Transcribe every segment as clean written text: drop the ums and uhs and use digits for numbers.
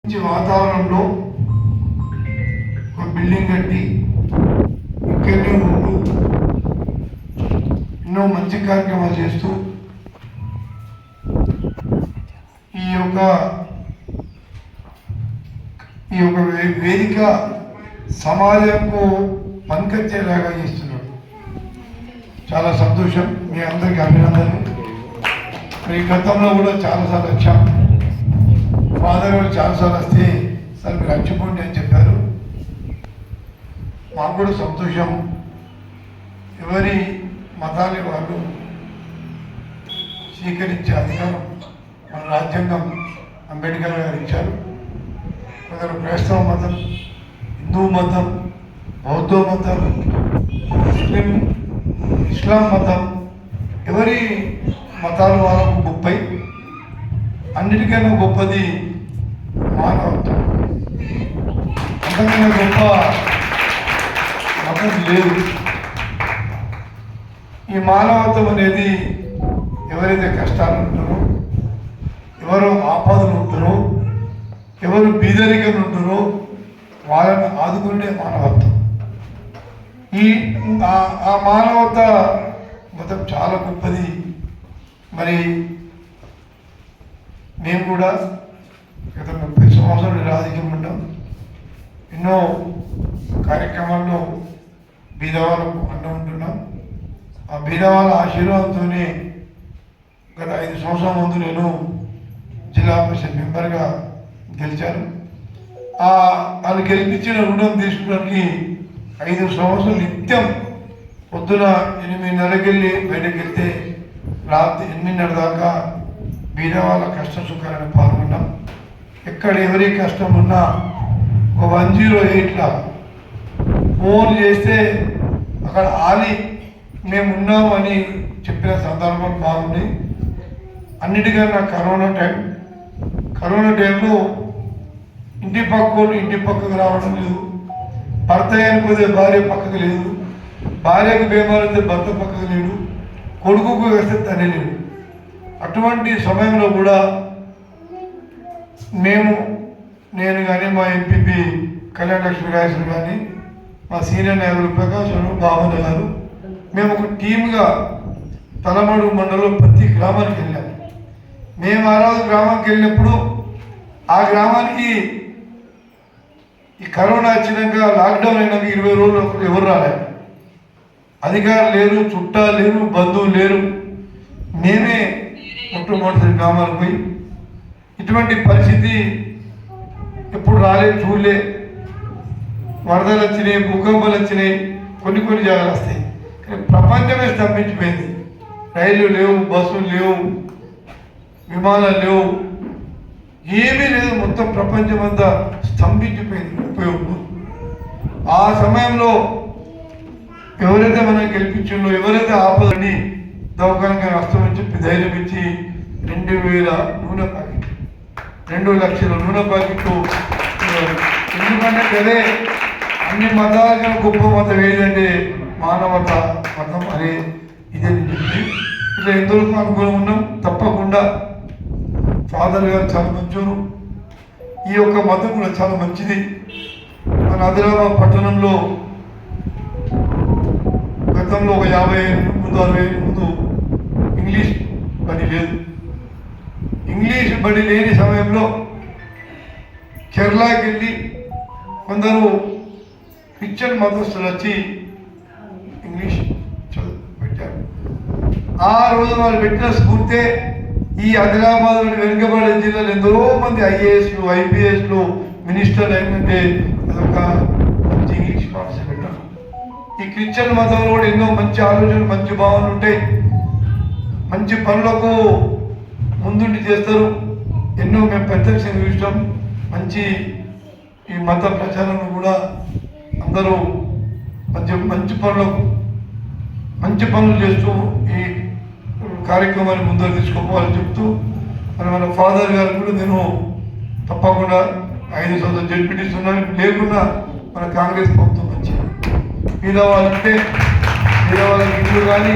మంచి వాతావరణంలో ఒక బిల్డింగ్ కట్టి ఇక్కడనే ఉంటూ ఎన్నో మంచి కార్యక్రమాలు చేస్తూ ఈ యొక్క వేదిక సమాజంకు పనికొచ్చేలాగా చేస్తున్నాడు. చాలా సంతోషం. మీ అందరికీ అభినందనలు. మరి గతంలో కూడా చాలాసార్లు వచ్చాం. ఫాదర్ గారు చాలాసార్లు వస్తే సార్ మీరు రచ్చిపోండి అని చెప్పారు. మాకు కూడా సంతోషం. ఎవరి మతాన్ని వాళ్ళు స్వీకరించే అధికారం మన రాజ్యాంగం అంబేద్కర్ గారు ఇచ్చారు. కొందరు క్రైస్తవ మతం, హిందూ మతం, బౌద్ధ మతం, ఇస్లాం మతం, ఎవరి మతాలు వాళ్ళకు గొప్పై. అన్నిటికైనా గొప్పది మానవత్వం. అంతకన్నా గొప్ప మతం లేదు. ఈ మానవత్వం అనేది ఎవరైతే కష్టాలు ఉంటారో, ఎవరు ఆపదలు ఉంటారో, ఎవరు బీదరికలు ఉంటారో వాళ్ళని ఆదుకునే మానవత్వం. ఆ మానవత మతం చాలా గొప్పది. మరి మేము కూడా గత 30 సంవత్సరాలు రాజకీయం ఉంటాం. ఎన్నో కార్యక్రమాల్లో బీదవాళ్ళకు అండ ఉంటున్నాం. ఆ బీదవాళ్ళ ఆశీర్వాదంతోనే గత 5 సంవత్సరాల ముందు నేను జిల్లా పరిషత్ మెంబర్గా గెలిచాను. వాళ్ళు గెలిపించిన రుణం తీసుకోవడానికి 5 సంవత్సరాలు నిత్యం పొద్దున 8:30కి వెళ్ళి బయటకు వెళ్తే రాత్రి 8:30 దాకా బీదవాళ్ళ కష్ట సుఖాలను పాల్గొన్నాం. ఎక్కడ ఎవరి కష్టం ఉన్నా ఒక 108లా ఫోన్ చేస్తే అక్కడ ఆలి మేము ఉన్నామని చెప్పిన సందర్భాలు బాగున్నాయి. అన్నిటికన్నా కరోనా టైంలో ఇంటి పక్కలు ఇంటి పక్కకు రావడం లేదు. భర్త అయిపోతే భార్య పక్కకు లేదు, భార్యకు బీమారైతే భర్త పక్కకు లేడు, కొడుకుకు వేస్తే తనే లేడు. అటువంటి సమయంలో కూడా నేను కానీ మా ఎంపీపీ కళ్యాణ లక్ష్మీ రాజేశ్వరి కానీ మా సీనియర్ నాయకులు ప్రకాశం భావన గారు మేము ఒక టీమ్గా తలమడు మండలంలో ప్రతి గ్రామానికి వెళ్ళాము. మేము ఆ రోజు గ్రామానికి వెళ్ళినప్పుడు ఆ గ్రామానికి ఈ కరోనా వచ్చినాక లాక్డౌన్ అయినాక 20 రోజులు ఎవరు రాలేదు. అధికారులు లేరు, చుట్టాలు లేరు, బంధువులు లేరు. మేమే మొట్టమొదటి గ్రామాలకు పోయి ఇటువంటి పరిస్థితి ఎప్పుడు రాలేదు, చూడలే. వరదలు వచ్చినాయి, భూకంపాలు వచ్చినాయి, కొన్ని జాగాలు వస్తాయి. కానీ ప్రపంచమే స్తంభించిపోయింది. రైళ్లు లేవు, బస్సులు లేవు, విమానాలు లేవు, ఏమీ లేదు. మొత్తం ప్రపంచం అంతా స్తంభించిపోయింది. ఉపయోగం ఆ సమయంలో ఎవరైతే మనం గెలిపించిందో, ఎవరైతే ఆపదని దవాఖానకి వస్తామని చెప్పి ధైర్యం ఇచ్చి 2000 నూనె ప్యాకెట్, 2 లక్షల నూనె ప్యాకెట్. ఎందుకంటే అదే అన్ని మతాల గొప్ప మతం ఏదంటే మానవత మతం అనే ఇదే చెప్పి ఇట్లా ఎంతవరకు అనుకూలంగా ఉన్నాం. తప్పకుండా ఫాదర్ గారు చాలా మంచోరు. ఈ యొక్క మతం కూడా చాలా మంచిది. మన ఆదిలాబాద్ పట్టణంలో గతంలో ఒక 50 ఏళ్ళ ముందు 60 ఏళ్ళ ముందు ఇంగ్లీష్ బడి లేదు. ఇంగ్లీష్ బడి లేని సమయంలో కేరళకి వెళ్ళి కొందరు క్రిస్టియన్ మతస్థులు వచ్చి ఇంగ్లీష్ చదువు పెట్టారు. ఆ రోజు వాళ్ళు పెట్టిన స్ఫూర్తే ఈ ఆదిలాబాద్ వెనుకబడే జిల్లాలో ఎందరో మంది ఐఏఎస్లు, ఐపీఎస్లు, మినిస్టర్లు ఏంటంటే అదొక మంచి ఇంగ్లీష్ పాఠశాల పెట్టారు. ఈ క్రిస్టియన్ మతంలో కూడా ఎన్నో మంచి ఆలోచనలు, మంచి భావనలు ఉంటాయి. మంచి పనులకు ముందుండి చేస్తారు. ఎన్నో మేము ప్రత్యక్షంగా చూసాం. మంచి ఈ మత ప్రచారాలను కూడా అందరూ మంచి పనులు చేస్తూ ఈ కార్యక్రమాన్ని ముందర తీసుకోవాలని చెప్తూ మన ఫాదర్ గారు కూడా నేను తప్పకుండా 5 సంవత్సరాలు జడ్పీటీస్తున్నాను. లేకున్నా మన కాంగ్రెస్ ప్రభుత్వం మంచిది. పేదవాళ్ళంటే పేదవాళ్ళకి ఇల్లు కానీ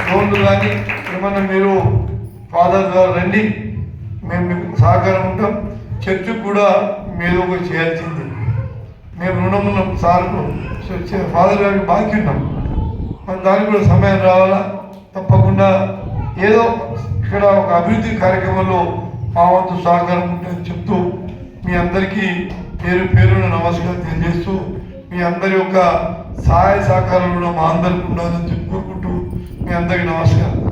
లోన్లు కానీ ఏమన్నా మీరు ఫాదర్ గారు రండి, మేము మీకు సహకారం ఉంటాం. చర్చ్ కూడా మీరు ఒక చేయాల్సింది. మేము రుణం ఉన్నాం సార్కు, ఫాదర్ గారికి బాకీ ఉన్నాం. మన దానికి కూడా సమయం రావాలా. తప్పకుండా ఏదో ఇక్కడ ఒక అభివృద్ధి కార్యక్రమంలో మా వంతు సహకారం ఉంటుందని చెప్తూ మీ అందరికీ పేరు పేరున నమస్కారం తెలియజేస్తూ మీ అందరి యొక్క సహాయ సహకారం కూడా మా అందరికి ఉండాలని చెప్పుకుంటూ మీ అందరికీ నమస్కారం.